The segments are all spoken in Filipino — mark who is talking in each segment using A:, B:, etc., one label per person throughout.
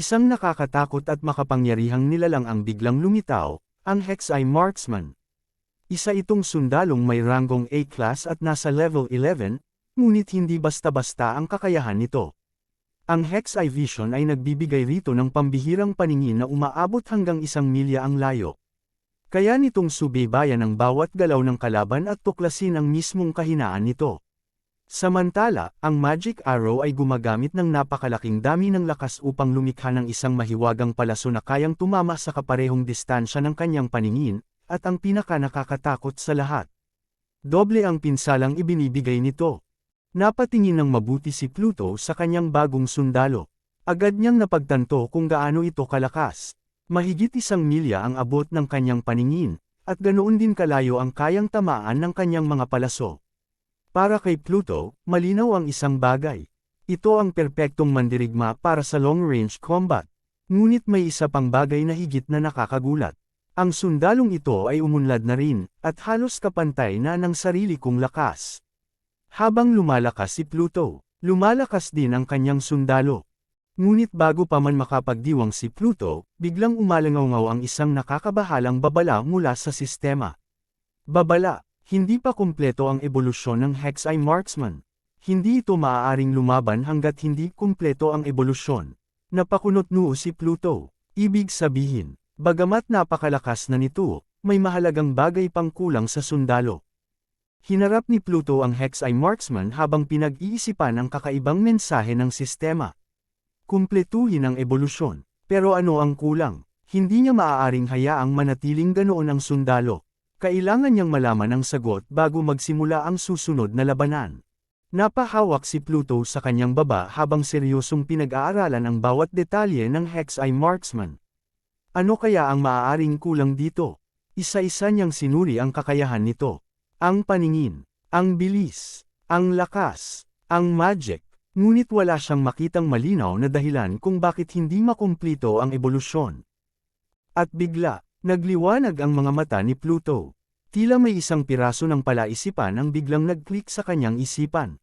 A: Isang nakakatakot at makapangyarihang nilalang ang biglang lumitaw, ang Hexeye Marksman. Isa itong sundalong may ranggong A-class at nasa level 11, ngunit hindi basta-basta ang kakayahan nito. Ang Hexeye Vision ay nagbibigay rito ng pambihirang paningin na umaabot hanggang 1 milya ang layo. Kaya nitong subaybayan ang bawat galaw ng kalaban at tuklasin ang mismong kahinaan nito. Samantala, ang Magic Arrow ay gumagamit ng napakalaking dami ng lakas upang lumikha ng isang mahiwagang palaso na kayang tumama sa kaparehong distansya ng kanyang paningin, at ang pinaka-nakakatakot sa lahat. Doble ang pinsalang ibinibigay nito. Napatingin ng mabuti si Pluto sa kanyang bagong sundalo. Agad niyang napagtanto kung gaano ito kalakas. Mahigit 1 milya ang abot ng kanyang paningin, at ganoon din kalayo ang kayang tamaan ng kanyang mga palaso. Para kay Pluto, malinaw ang isang bagay. Ito ang perpektong mandirigma para sa long-range combat. Ngunit may isa pang bagay na higit na nakakagulat. Ang sundalong ito ay umunlad na rin, at halos kapantay na ng sarili kong lakas. Habang lumalakas si Pluto, lumalakas din ang kanyang sundalo. Ngunit bago pa man makapagdiwang si Pluto, biglang umalangaw ang isang nakakabahalang babala mula sa sistema. Babala. Hindi pa kumpleto ang ebolusyon ng Hexeye Marksman. Hindi ito maaaring lumaban hanggat hindi kumpleto ang ebolusyon. Napakunot-noo si Pluto. Ibig sabihin, bagamat napakalakas na nito, may mahalagang bagay pang kulang sa sundalo. Hinarap ni Pluto ang Hexeye Marksman habang pinag-iisipan ang kakaibang mensahe ng sistema. Kumpletuhin ang ebolusyon. Pero ano ang kulang? Hindi niya maaaring hayaang manatiling ganoon ang sundalo. Kailangan niyang malaman ang sagot bago magsimula ang susunod na labanan. Napahawak si Pluto sa kanyang baba habang seryosong pinag-aaralan ang bawat detalye ng Hexeye Marksman. Ano kaya ang maaaring kulang dito? Isa-isa niyang sinuri ang kakayahan nito. Ang paningin, ang bilis, ang lakas, ang magic, ngunit wala siyang makitang malinaw na dahilan kung bakit hindi makumplito ang ebolusyon. At bigla, nagliwanag ang mga mata ni Pluto. Tila may isang piraso ng palaisipan ang biglang nag-click sa kanyang isipan.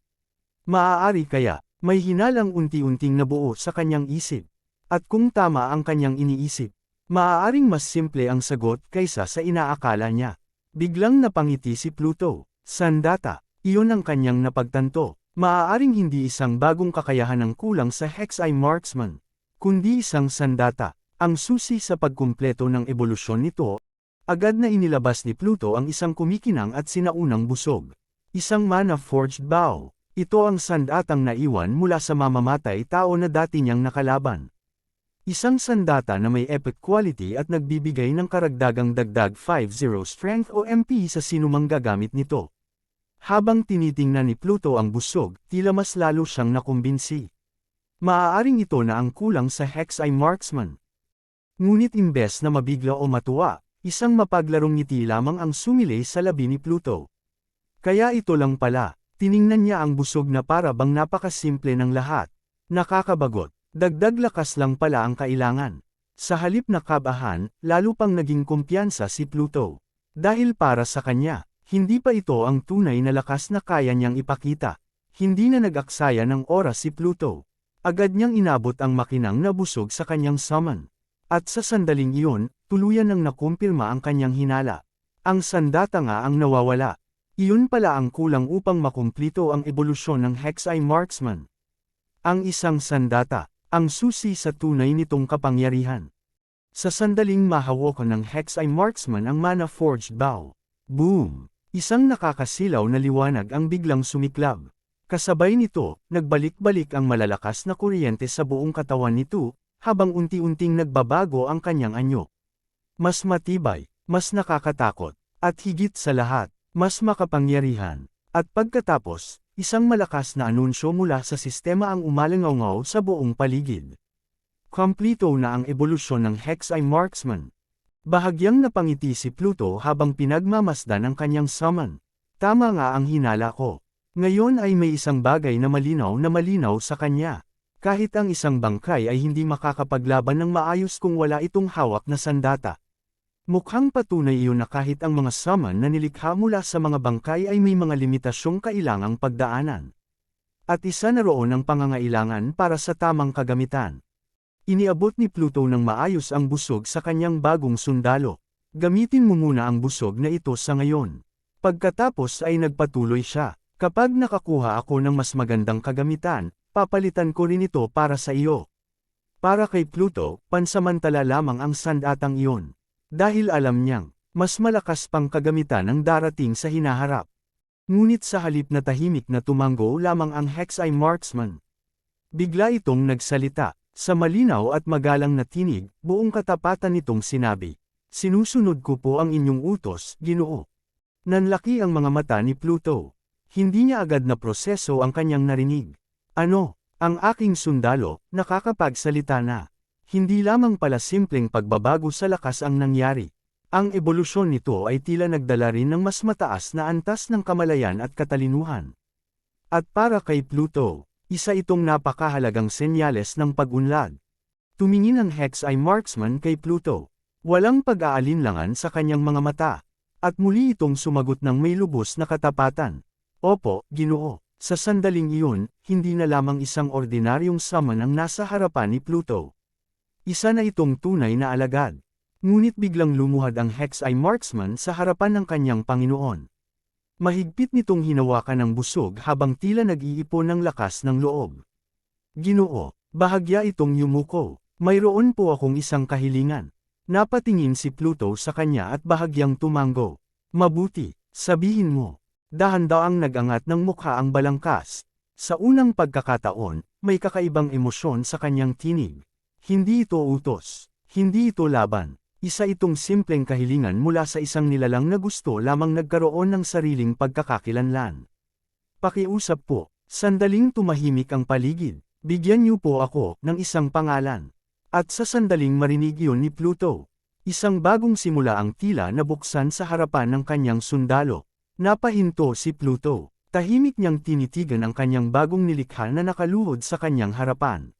A: Maaari kaya, may hinalang unti-unting nabuo sa kanyang isip. At kung tama ang kanyang iniisip, maaaring mas simple ang sagot kaysa sa inaakala niya. Biglang napangiti si Pluto. Sandata, iyon ang kanyang napagtanto. Maaaring hindi isang bagong kakayahan ang kulang sa Hexeye Marksman, kundi isang sandata. Ang susi sa pagkumpleto ng ebolusyon nito, agad na inilabas ni Pluto ang isang kumikinang at sinaunang busog. Isang mana-forged bow. Ito ang sandatang naiwan mula sa mamamatay tao na dati niyang nakalaban. Isang sandata na may epic quality at nagbibigay ng karagdagang dagdag 50 strength o MP sa sinumang gagamit nito. Habang tinitingnan ni Pluto ang busog, tila mas lalo siyang nakumbinsi. Maaaring ito na ang kulang sa Hexeye Marksman. Ngunit imbes na mabigla o matuwa, isang mapaglarong ngiti lamang ang sumilay sa labi ni Pluto. Kaya ito lang pala, tiningnan niya ang busog na para bang napakasimple ng lahat. Nakakabagot, dagdag lakas lang pala ang kailangan. Sa halip na kabahan, lalo pang naging kumpiyansa si Pluto. Dahil para sa kanya, hindi pa ito ang tunay na lakas na kaya niyang ipakita. Hindi na nag-aksaya ng oras si Pluto. Agad niyang inabot ang makinang na busog sa kanyang summon. At sa sandaling iyon, tuluyan nang nakumpirma ang kanyang hinala. Ang sandata nga ang nawawala. Iyon pala ang kulang upang makumplito ang ebolusyon ng Hexeye Marksman. Ang isang sandata, ang susi sa tunay nitong kapangyarihan. Sa sandaling mahawakan ng Hexeye Marksman ang mana-forged bow. Boom! Isang nakakasilaw na liwanag ang biglang sumiklab. Kasabay nito, nagbalik-balik ang malalakas na kuryente sa buong katawan nito, habang unti-unting nagbabago ang kanyang anyo. Mas matibay, mas nakakatakot, at higit sa lahat, mas makapangyarihan. At pagkatapos, isang malakas na anunsyo mula sa sistema ang umalangaw sa buong paligid. Kompleto na ang ebolusyon ng Hexeye Marksman. Bahagyang napangiti si Pluto habang pinagmamasdan ang kanyang summon. Tama nga ang hinala ko. Ngayon ay may isang bagay na malinaw sa kanya. Kahit ang isang bangkay ay hindi makakapaglaban ng maayos kung wala itong hawak na sandata. Mukhang patunay iyon na kahit ang mga summon na nilikha mula sa mga bangkay ay may mga limitasyong kailangang pagdaanan. At isa na roon ang pangangailangan para sa tamang kagamitan. Iniabot ni Pluto ng maayos ang busog sa kanyang bagong sundalo. Gamitin mo muna ang busog na ito sa ngayon. Pagkatapos ay nagpatuloy siya. Kapag nakakuha ako ng mas magandang kagamitan, papalitan ko rin ito para sa iyo. Para kay Pluto, pansamantala lamang ang sandatang iyon. Dahil alam niyang, mas malakas pang kagamitan ang darating sa hinaharap. Ngunit sa halip na tahimik na tumango lamang ang Hexai Marksman. Bigla itong nagsalita, sa malinaw at magalang na tinig, buong katapatan nitong sinabi. Sinusunod ko po ang inyong utos, Ginoo. Nanlaki ang mga mata ni Pluto. Hindi niya agad na proseso ang kanyang narinig. Ano, ang aking sundalo, nakakapagsalita na. Hindi lamang pala simpleng pagbabago sa lakas ang nangyari. Ang ebolusyon nito ay tila nagdala rin ng mas mataas na antas ng kamalayan at katalinuhan. At para kay Pluto, isa itong napakahalagang senyales ng pag-unlad. Tumingin ang Hexai Marksman kay Pluto. Walang pag-aalinlangan sa kanyang mga mata. At muli itong sumagot ng may lubos na katapatan. Opo, Ginoo. Sa sandaling iyon, hindi na lamang isang ordinaryong summon ang nasa harapan ni Pluto. Isa na itong tunay na alagad. Ngunit biglang lumuhad ang Hexai Marksman sa harapan ng kanyang Panginoon. Mahigpit nitong hinawakan ng busog habang tila nag-iipon ng lakas ng loob. Ginoo, bahagya itong yumuko. Mayroon po akong isang kahilingan. Napatingin si Pluto sa kanya at bahagyang tumango. Mabuti, sabihin mo. Dahan-daang nag-angat ng mukha ang balangkas. Sa unang pagkakataon, may kakaibang emosyon sa kanyang tinig. Hindi ito utos. Hindi ito laban. Isa itong simpleng kahilingan mula sa isang nilalang na gusto lamang nagkaroon ng sariling pagkakakilanlan. Pakiusap po, sandaling tumahimik ang paligid, bigyan niyo po ako ng isang pangalan. At sa sandaling marinig yun ni Pluto, isang bagong simula ang tila nabuksan sa harapan ng kanyang sundalo. Napahinto si Pluto, tahimik niyang tinitigan ang kanyang bagong nilikha na nakaluhod sa kanyang harapan.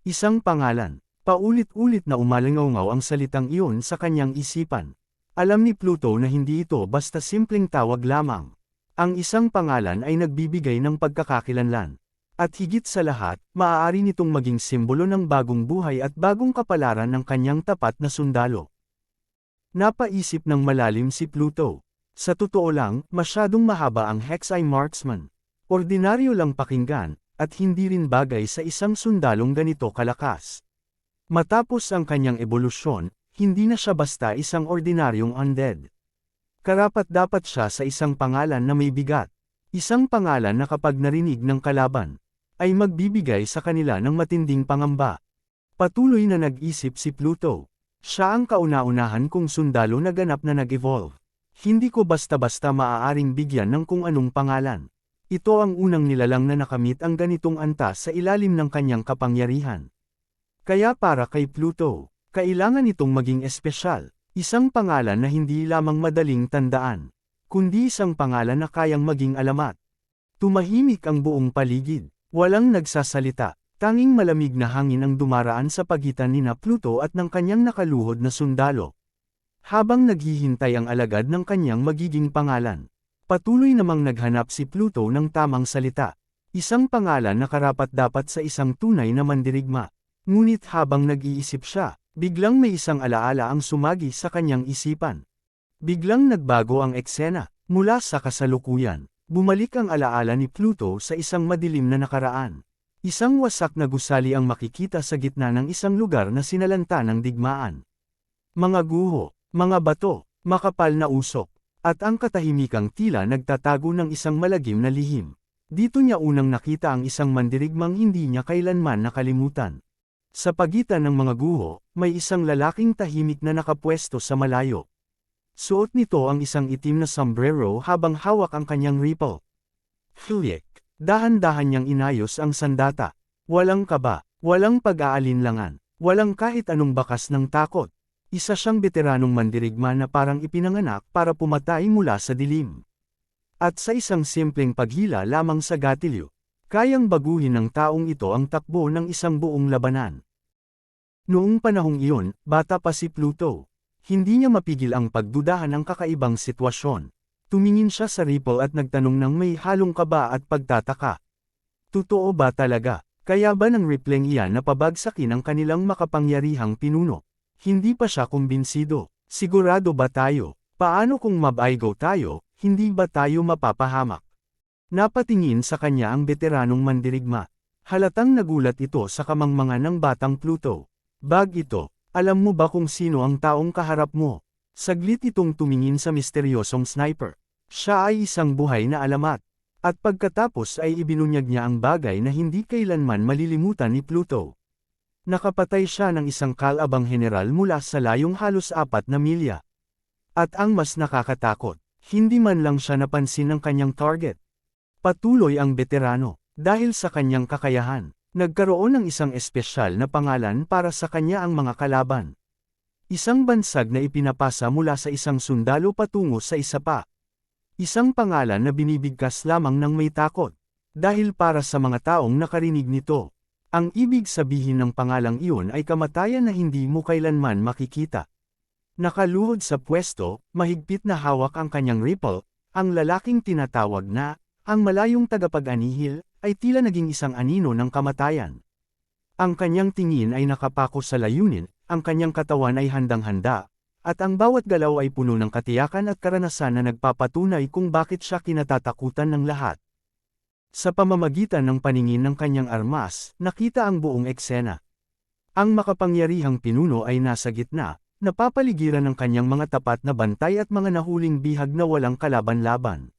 A: Isang pangalan. Paulit-ulit na umalingaw ang salitang iyon sa kanyang isipan. Alam ni Pluto na hindi ito basta simpleng tawag lamang. Ang isang pangalan ay nagbibigay ng pagkakakilanlan. At higit sa lahat, maaari nitong maging simbolo ng bagong buhay at bagong kapalaran ng kanyang tapat na sundalo. Napaisip ng malalim si Pluto. Sa totoo lang, masyadong mahaba ang Hexai Marksman. Ordinaryo lang pakinggan, at hindi rin bagay sa isang sundalong ganito kalakas. Matapos ang kanyang ebolusyon, hindi na siya basta isang ordinaryong undead. Karapat-dapat siya sa isang pangalan na may bigat. Isang pangalan na kapag narinig ng kalaban, ay magbibigay sa kanila ng matinding pangamba. Patuloy na nag-isip si Pluto. Siya ang kauna-unahan kong sundalo na ganap na nag-evolve. Hindi ko basta-basta maaaring bigyan ng kung anong pangalan. Ito ang unang nilalang na nakamit ang ganitong antas sa ilalim ng kanyang kapangyarihan. Kaya para kay Pluto, kailangan itong maging espesyal, isang pangalan na hindi lamang madaling tandaan, kundi isang pangalan na kayang maging alamat. Tumahimik ang buong paligid, walang nagsasalita, tanging malamig na hangin ang dumaraan sa pagitan ni Pluto at ng kanyang nakaluhod na sundalo. Habang naghihintay ang alagad ng kanyang magiging pangalan, patuloy namang naghanap si Pluto ng tamang salita, isang pangalan na karapat-dapat sa isang tunay na mandirigma. Ngunit habang nag-iisip siya, biglang may isang alaala ang sumagi sa kanyang isipan. Biglang nagbago ang eksena, mula sa kasalukuyan, bumalik ang alaala ni Pluto sa isang madilim na nakaraan. Isang wasak na gusali ang makikita sa gitna ng isang lugar na sinalanta ng digmaan. Mga guho, mga bato, makapal na usok, at ang katahimikang tila nagtatago ng isang malagim na lihim. Dito niya unang nakita ang isang mandirigmang hindi niya kailanman nakalimutan. Sa pagitan ng mga guho, may isang lalaking tahimik na nakapwesto sa malayo. Suot nito ang isang itim na sombrero habang hawak ang kanyang rifle. Flick, dahan-dahan niyang inayos ang sandata. Walang kaba, walang pag-aalinlangan, walang kahit anong bakas ng takot. Isa siyang veteranong mandirigma na parang ipinanganak para pumatay mula sa dilim. At sa isang simpleng paghila lamang sa gatilyo, kayang baguhin ng taong ito ang takbo ng isang buong labanan. Noong panahong iyon, bata pa si Pluto. Hindi niya mapigil ang pagdudahan ng kakaibang sitwasyon. Tumingin siya sa rifle at nagtanong ng may halong kaba at pagtataka. Totoo ba talaga? Kaya ba ng Ripleng iyan na pabagsakin ang kanilang makapangyarihang pinuno? Hindi pa siya kumbinsido. Sigurado ba tayo? Paano kung mabaigo tayo, hindi ba tayo mapapahamak? Napatingin sa kanya ang veteranong mandirigma. Halatang nagulat ito sa kamangmangan ng batang Pluto. Bag ito, alam mo ba kung sino ang taong kaharap mo? Saglit itong tumingin sa misteryosong sniper. Siya ay isang buhay na alamat. At pagkatapos ay ibinunyag niya ang bagay na hindi kailanman malilimutan ni Pluto. Nakapatay siya ng isang kalabang general mula sa layong halos 4 na milya. At ang mas nakakatakot, hindi man lang siya napansin ng kanyang target. Patuloy ang veterano, dahil sa kanyang kakayahan, nagkaroon ng isang espesyal na pangalan para sa kanya ang mga kalaban. Isang bansag na ipinapasa mula sa isang sundalo patungo sa isa pa. Isang pangalan na binibigkas lamang ng may takot. Dahil para sa mga taong nakarinig nito, ang ibig sabihin ng pangalang iyon ay kamatayan na hindi mo kailanman makikita. Nakaluhod sa pwesto, mahigpit na hawak ang kanyang rifle, ang lalaking tinatawag na, ang malayong tagapag-anihil, ay tila naging isang anino ng kamatayan. Ang kanyang tingin ay nakapako sa layunin, ang kanyang katawan ay handang-handa, at ang bawat galaw ay puno ng katiyakan at karanasan na nagpapatunay kung bakit siya kinatatakutan ng lahat. Sa pamamagitan ng paningin ng kanyang armas, nakita ang buong eksena. Ang makapangyarihang pinuno ay nasa gitna, napapaligiran ng kanyang mga tapat na bantay at mga nahuling bihag na walang kalaban-laban.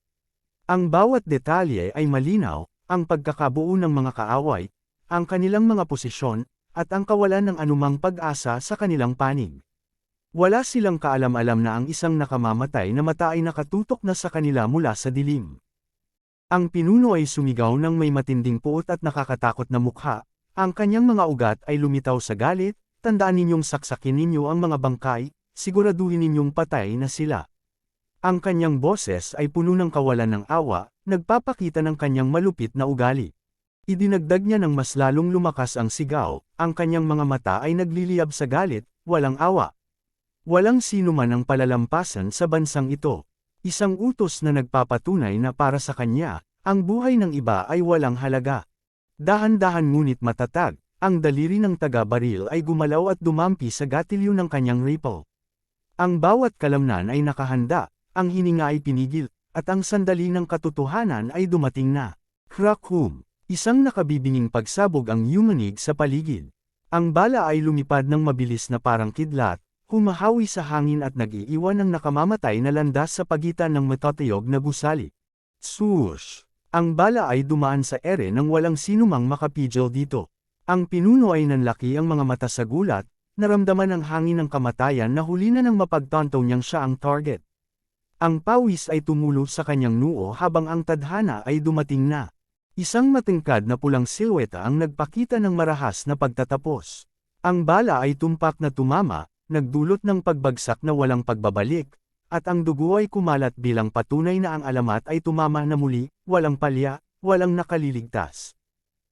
A: Ang bawat detalye ay malinaw, ang pagkakabuo ng mga kaaway, ang kanilang mga posisyon, at ang kawalan ng anumang pag-asa sa kanilang panig. Wala silang kaalam-alam na ang isang nakamamatay na mata ay nakatutok na sa kanila mula sa dilim. Ang pinuno ay sumigaw ng may matinding puot at nakakatakot na mukha, ang kanyang mga ugat ay lumitaw sa galit, tandaan ninyong saksakin ninyo ang mga bangkay, siguraduhin ninyong patay na sila. Ang kanyang boses ay puno ng kawalan ng awa, nagpapakita ng kanyang malupit na ugali. Idinagdag niya ng mas lalong lumakas ang sigaw, ang kanyang mga mata ay nagliliyab sa galit, walang awa. Walang sino man ang palalampasan sa bansang ito. Isang utos na nagpapatunay na para sa kanya, ang buhay ng iba ay walang halaga. Dahan-dahan ngunit matatag, ang daliri ng taga-baril ay gumalaw at dumampi sa gatilyo ng kanyang rifle. Ang bawat kalamnan ay nakahanda, ang hininga ay pinigil, at ang sandali ng katotohanan ay dumating na. Krakum! Isang nakabibinging pagsabog ang yumanig sa paligid. Ang bala ay lumipad ng mabilis na parang kidlat, humahawi sa hangin at nag-iiwan ng nakamamatay na landas sa pagitan ng matatayog na gusali. Swoosh! Ang bala ay dumaan sa ere nang walang sinumang makapigil dito. Ang pinuno ay nanlaki ang mga mata sa gulat, naramdaman ang hangin ng kamatayan na huli na ng mapagtanto niyang siya ang target. Ang pawis ay tumulo sa kanyang noo habang ang tadhana ay dumating na. Isang matingkad na pulang silweta ang nagpakita ng marahas na pagtatapos. Ang bala ay tumpak na tumama, nagdulot ng pagbagsak na walang pagbabalik, at ang dugo ay kumalat bilang patunay na ang alamat ay tumama na muli, walang palya, walang nakaliligtas.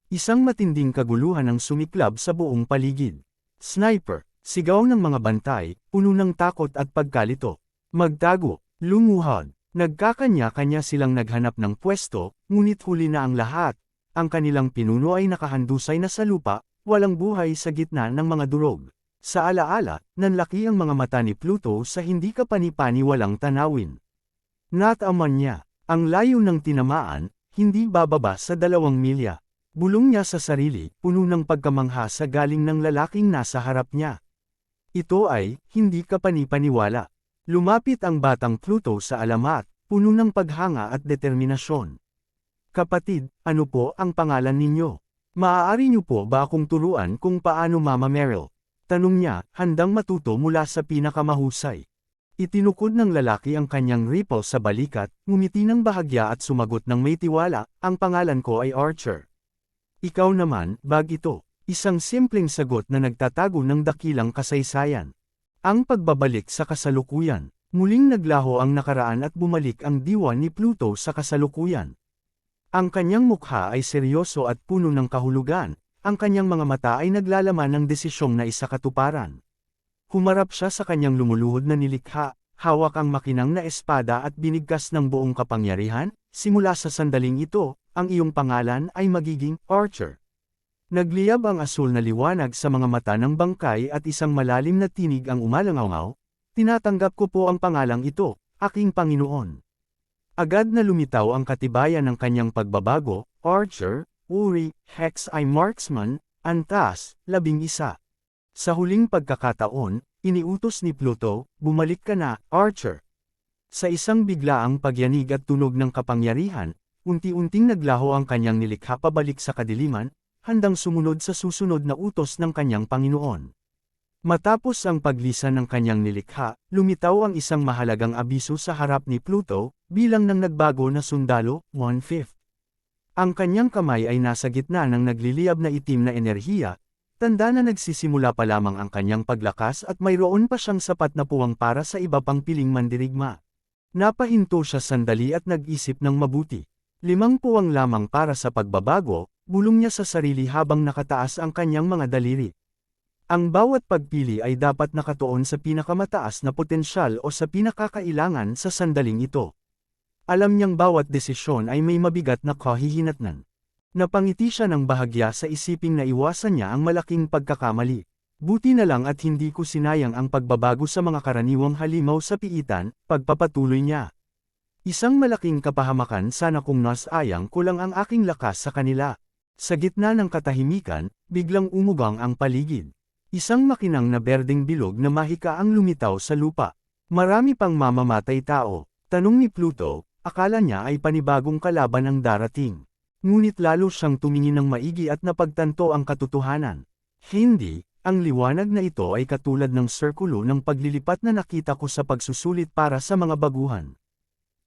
A: Isang matinding kaguluhan ang sumiklab sa buong paligid. Sniper, sigaw ng mga bantay, puno ng takot at pagkalito. Magtago, lumuhod. Nagkakanya-kanya silang naghanap ng pwesto, ngunit huli na ang lahat. Ang kanilang pinuno ay nakahandusay na sa lupa, walang buhay sa gitna ng mga durog. Sa alaala, nanlaki ang mga mata ni Pluto sa hindi kapani-pani walang tanawin. Nataman niya, ang layo ng tinamaan, hindi bababa sa 2 milya. Bulong niya sa sarili, puno ng pagkamangha sa galing ng lalaking nasa harap niya. Ito ay, hindi kapani-paniwala. Lumapit ang batang Pluto sa alamat, puno ng paghanga at determinasyon. Kapatid, ano po ang pangalan ninyo? Maaari niyo po ba akong turuan kung paano Mama Meryl? Tanong niya, handang matuto mula sa pinakamahusay. Itinukod ng lalaki ang kanyang rifle sa balikat, ngumiti ng bahagya at sumagot ng may tiwala, ang pangalan ko ay Archer. Ikaw naman, bag ito. Isang simpleng sagot na nagtatago ng dakilang kasaysayan. Ang pagbabalik sa kasalukuyan. Muling naglaho ang nakaraan at bumalik ang diwa ni Pluto sa kasalukuyan. Ang kanyang mukha ay seryoso at puno ng kahulugan, ang kanyang mga mata ay naglalaman ng desisyong na isakatuparan. Humarap siya sa kanyang lumuluhod na nilikha, hawak ang makinang na espada at binigkas ng buong kapangyarihan, simula sa sandaling ito, ang iyong pangalan ay magiging Archer. Nagliyab ang asul na liwanag sa mga mata ng bangkay at isang malalim na tinig ang umalangaw-ngaw, "Tinatanggap ko po ang pangalang ito, aking Panginoon." Agad na lumitaw ang katibayan ng kanyang pagbabago, Archer, Uri, Hex ay Marksman, Antas, 11. Sa huling pagkakataon, iniutos ni Pluto, "Bumalik ka na, Archer." Sa isang biglaang pagyanig at tunog ng kapangyarihan, unti-unting naglaho ang kanyang nilikha pabalik sa kadiliman, handang sumunod sa susunod na utos ng kanyang Panginoon. Matapos ang paglisan ng kanyang nilikha, lumitaw ang isang mahalagang abiso sa harap ni Pluto, bilang ng nagbago na sundalo, 1/5. Ang kanyang kamay ay nasa gitna ng nagliliyab na itim na enerhiya, tanda na nagsisimula pa lamang ang kanyang paglakas at mayroon pa siyang sapat na puwang para sa iba pang piling mandirigma. Napahinto siya sandali at nag-isip ng mabuti. 5 puwang lamang para sa pagbabago, bulong niya sa sarili habang nakataas ang kanyang mga daliri. Ang bawat pagpili ay dapat nakatuon sa pinakamataas na potensyal o sa pinakakailangan sa sandaling ito. Alam niyang bawat desisyon ay may mabigat na kahihinatnan. Napangiti siya ng bahagya sa isiping na iwasan niya ang malaking pagkakamali. Buti na lang at hindi ko sinayang ang pagbabago sa mga karaniwang halimaw sa piitan, pagpapatuloy niya. Isang malaking kapahamakan sana kung nasayang ko lang ang aking lakas sa kanila. Sa gitna ng katahimikan, biglang umugang ang paligid. Isang makinang na berdeng bilog na mahika ang lumitaw sa lupa. Marami pang mamamatay tao. Tanong ni Pluto, akala niya ay panibagong kalaban ang darating. Ngunit lalo siyang tumingin ng maigi at napagtanto ang katotohanan. Hindi. Ang liwanag na ito ay katulad ng sirkulo ng paglilipat na nakita ko sa pagsusulit para sa mga baguhan.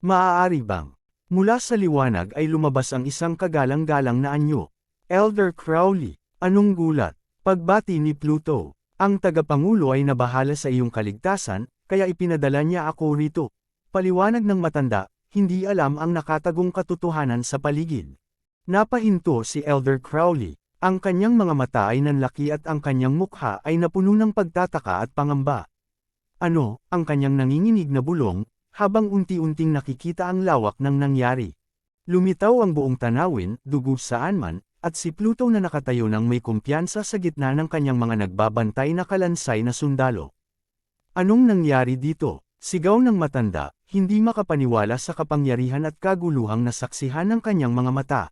A: Maaari bang? Mula sa liwanag ay lumabas ang isang kagalang-galang na anyo. Elder Crowley, anong gulat? Pagbati ni Pluto. Ang tagapangulo ay nabahala sa iyong kaligtasan, kaya ipinadala niya ako rito. Paliwanag ng matanda, hindi alam ang nakatagong katotohanan sa paligid. Napahinto si Elder Crowley. Ang kanyang mga mata ay nanlaki at ang kanyang mukha ay napuno ng pagtataka at pangamba. Ano, ang kanyang nanginginig na bulong, habang unti-unting nakikita ang lawak ng nangyari. Lumitaw ang buong tanawin, dugo saan man, at si Pluto na nakatayo ng may kumpiyansa sa gitna ng kanyang mga nagbabantay na kalansay na sundalo. Anong nangyari dito? Sigaw ng matanda, hindi makapaniwala sa kapangyarihan at kaguluhang nasaksihan ng kanyang mga mata.